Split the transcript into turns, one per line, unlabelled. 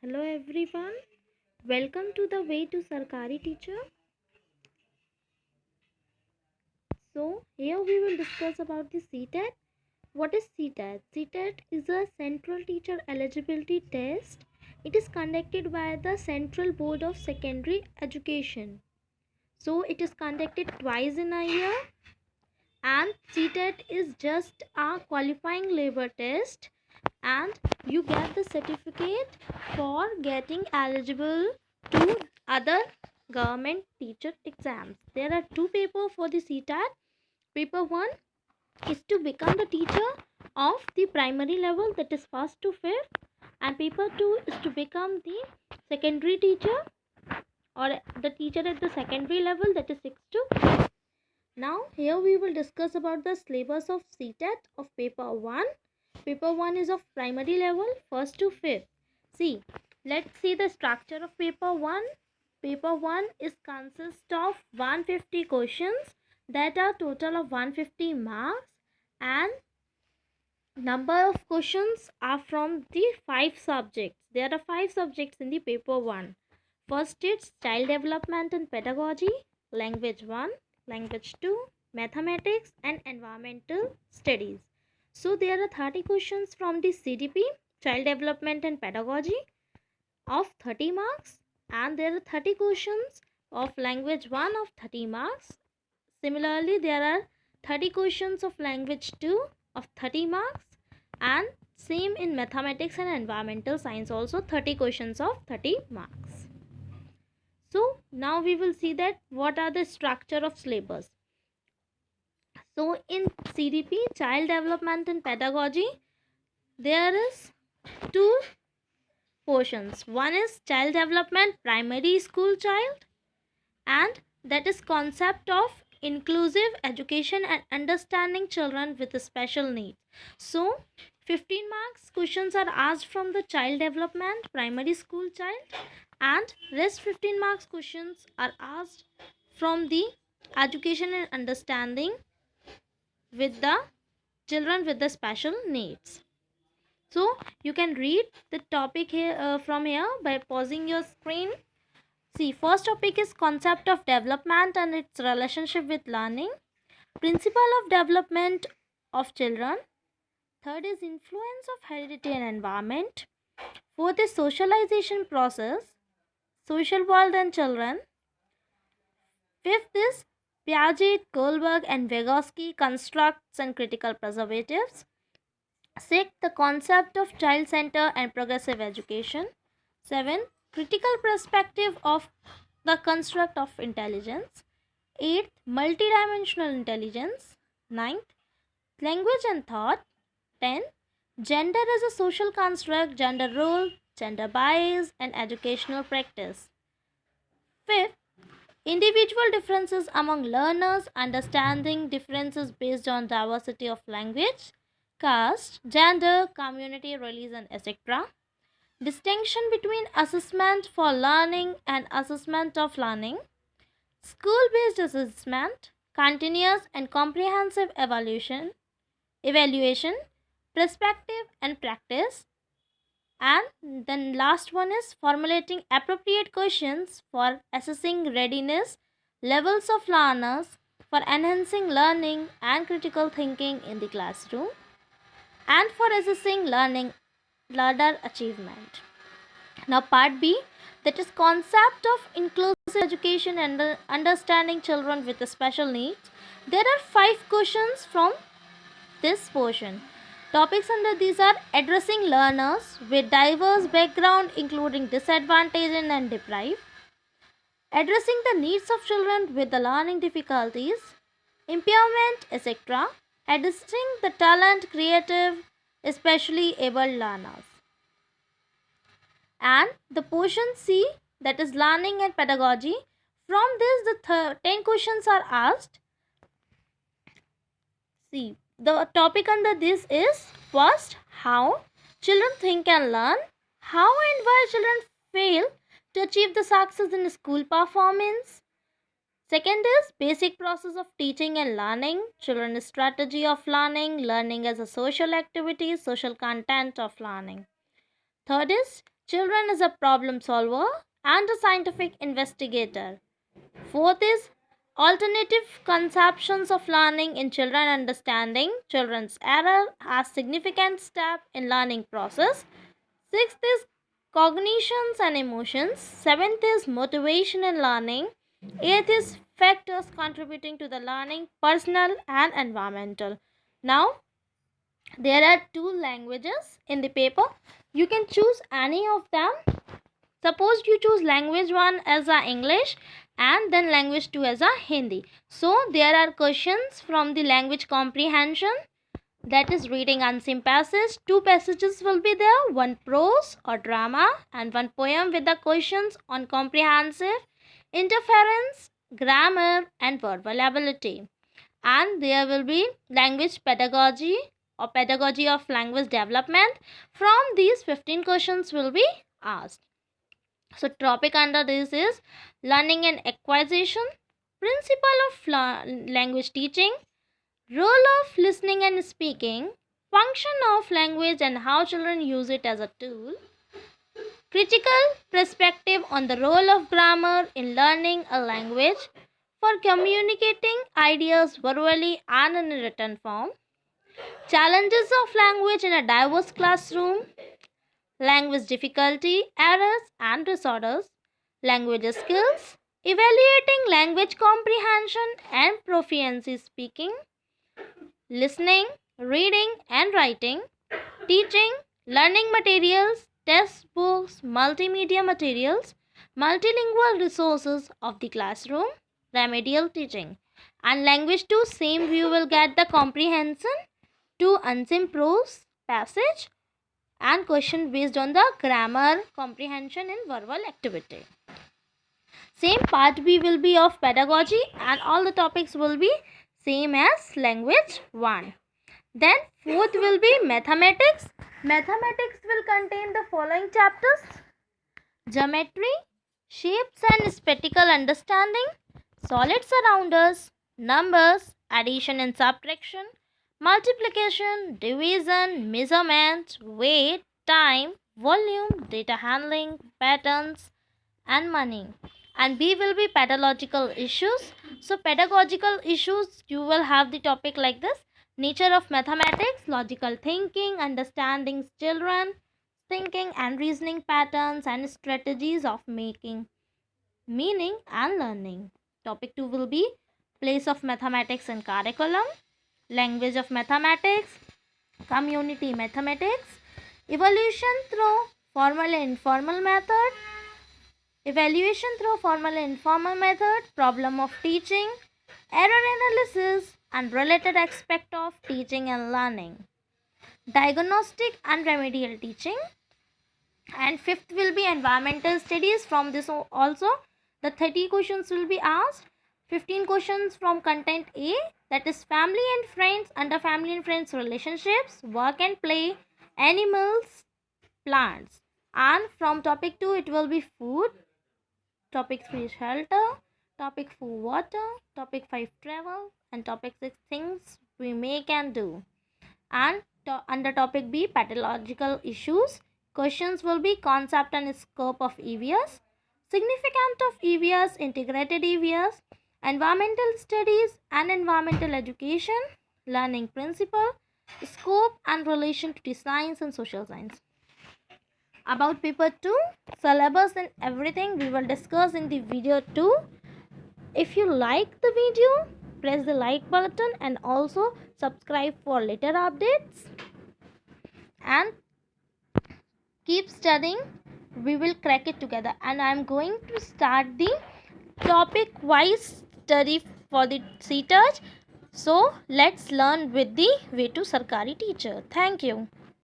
Hello everyone, welcome to the Way to Sarkari Teacher. So here we will discuss about the ctet. What is ctet? Ctet is a central teacher eligibility test. It is conducted by the Central Board of Secondary Education. So it is conducted twice in a year, and ctet is just a qualifying labor test, and you get the certificate for getting eligible to other government teacher exams. There are two papers for the ctet. Paper 1 is to become the teacher of the primary level, that is first to fifth, and paper 2 is to become the secondary teacher or the teacher at the secondary level, that is 6th to 8th. Now here we will discuss about the syllabus of ctet of paper 1. Paper 1 is of primary level, 1st to 5th. See, let's see the structure of paper 1. Paper 1 is consist of 150 questions that are total of 150 marks, and number of questions are from the 5 subjects. There are 5 subjects in the paper 1. First it's child development and pedagogy, language 1, language 2, mathematics and environmental studies. So there are 30 questions from the CDP, child development and pedagogy, of 30 marks, and there are 30 questions of language 1 of 30 marks. Similarly, there are 30 questions of language 2 of 30 marks, and same in mathematics and environmental science also 30 questions of 30 marks. So now we will see that what are the structure of syllabus. So in CDP, child development and pedagogy, there is two portions. One is child development, primary school child, and that is concept of inclusive education and understanding children with special needs. So 15 marks questions are asked from the child development, primary school child, and rest 15 marks questions are asked from the education and understanding with the children with the special needs. So you can read the topic here from here by pausing your screen. See, first topic is concept of development and its relationship with learning, principle of development of children. Third is influence of heredity and environment. Fourth is socialization process, social world and children. Fifth is Piaget, Kohlberg and Vygotsky constructs and critical preservatives. Sixth, the concept of child center and progressive education. 7. Critical perspective of the construct of intelligence. 8th, multidimensional intelligence. 9th, language and thought. 10. Gender as a social construct, gender role, gender bias, and educational practice. 5th, individual differences among learners, understanding differences based on diversity of language, caste, gender, community, religion, etc. Distinction between assessment for learning and assessment of learning, school-based assessment, continuous and comprehensive evaluation, perspective and practice, and then last one is formulating appropriate questions for assessing readiness levels of learners, for enhancing learning and critical thinking in the classroom, and for assessing learner achievement. Now part B, that is concept of inclusive education and understanding children with special needs. There are 5 questions from this portion. Topics under these are addressing learners with diverse background including disadvantaged and deprived, addressing the needs of children with the learning difficulties, impairment, etc., addressing the talent, creative, especially able learners. And the portion C, that is learning and pedagogy, from this the 10 questions are asked. See, the topic under this is first, how children think and learn, how and why children fail to achieve the success in school performance. Second is basic process of teaching and learning, children's strategy of learning, learning as a social activity, social content of learning. Third is Children is a problem solver and a scientific investigator. Fourth is alternative conceptions of learning in children understanding. Children's error as significant step in learning process. Sixth is cognitions and emotions. Seventh is motivation in learning. Eighth is factors contributing to the learning, personal and environmental. Now, there are two languages in the paper. You can choose any of them. Suppose you choose language 1 as a English and then language 2 as a Hindi. So there are questions from the language comprehension, that is reading unseen passage. Two passages will be there, one prose or drama and one poem with the questions on comprehensive, interference, grammar and verbal ability. And there will be language pedagogy or pedagogy of language development. From these 15 questions will be asked. So topic under this is learning and acquisition, principle of language teaching, role of listening and speaking, function of language and how children use it as a tool, critical perspective on the role of grammar in learning a language for communicating ideas verbally and in a written form, challenges of language in a diverse classroom, language difficulty, errors and disorders, language skills, evaluating language comprehension and proficiency speaking, listening, reading and writing, teaching, learning materials, test books, multimedia materials, multilingual resources of the classroom, remedial teaching. And language 2, same view will get the comprehension to unseen prose passage and question based on the grammar, comprehension and verbal activity. Same part B will be of pedagogy and all the topics will be same as language 1. Then fourth will be mathematics. Mathematics will contain the following chapters: geometry, shapes and spatial understanding, solids around us, numbers, addition and subtraction, multiplication, division, measurement, weight, time, volume, data handling, patterns and money. And B will be pedagogical issues. So pedagogical issues, you will have the topic like this: nature of mathematics, logical thinking, understanding children, thinking and reasoning patterns and strategies of making meaning and learning. Topic 2 will be place of mathematics in curriculum, language of mathematics, community mathematics, evaluation through formal and informal method, evaluation through formal and informal method, problem of teaching, error analysis and related aspect of teaching and learning, diagnostic and remedial teaching. And fifth will be environmental studies. From this also the 30 questions will be asked. 15 questions from content A, that is family and friends, under family and friends relationships, work and play, animals, plants. And from topic 2 it will be food, topic 3 shelter, topic 4 water, topic 5 travel, and topic 6 things we make and do. And under topic B pathological issues, questions will be concept and scope of EVS, significance of EVS, integrated EVS, environmental studies and environmental education, learning principle, scope and relation to the science and social science. About paper 2, syllabus and everything we will discuss in the video 2. If you like the video, press the like button and also subscribe for later updates. And keep studying, we will crack it together. And I am going to start the topic wise study for the ctet. So let's learn with the way to Sarkari teacher. Thank you.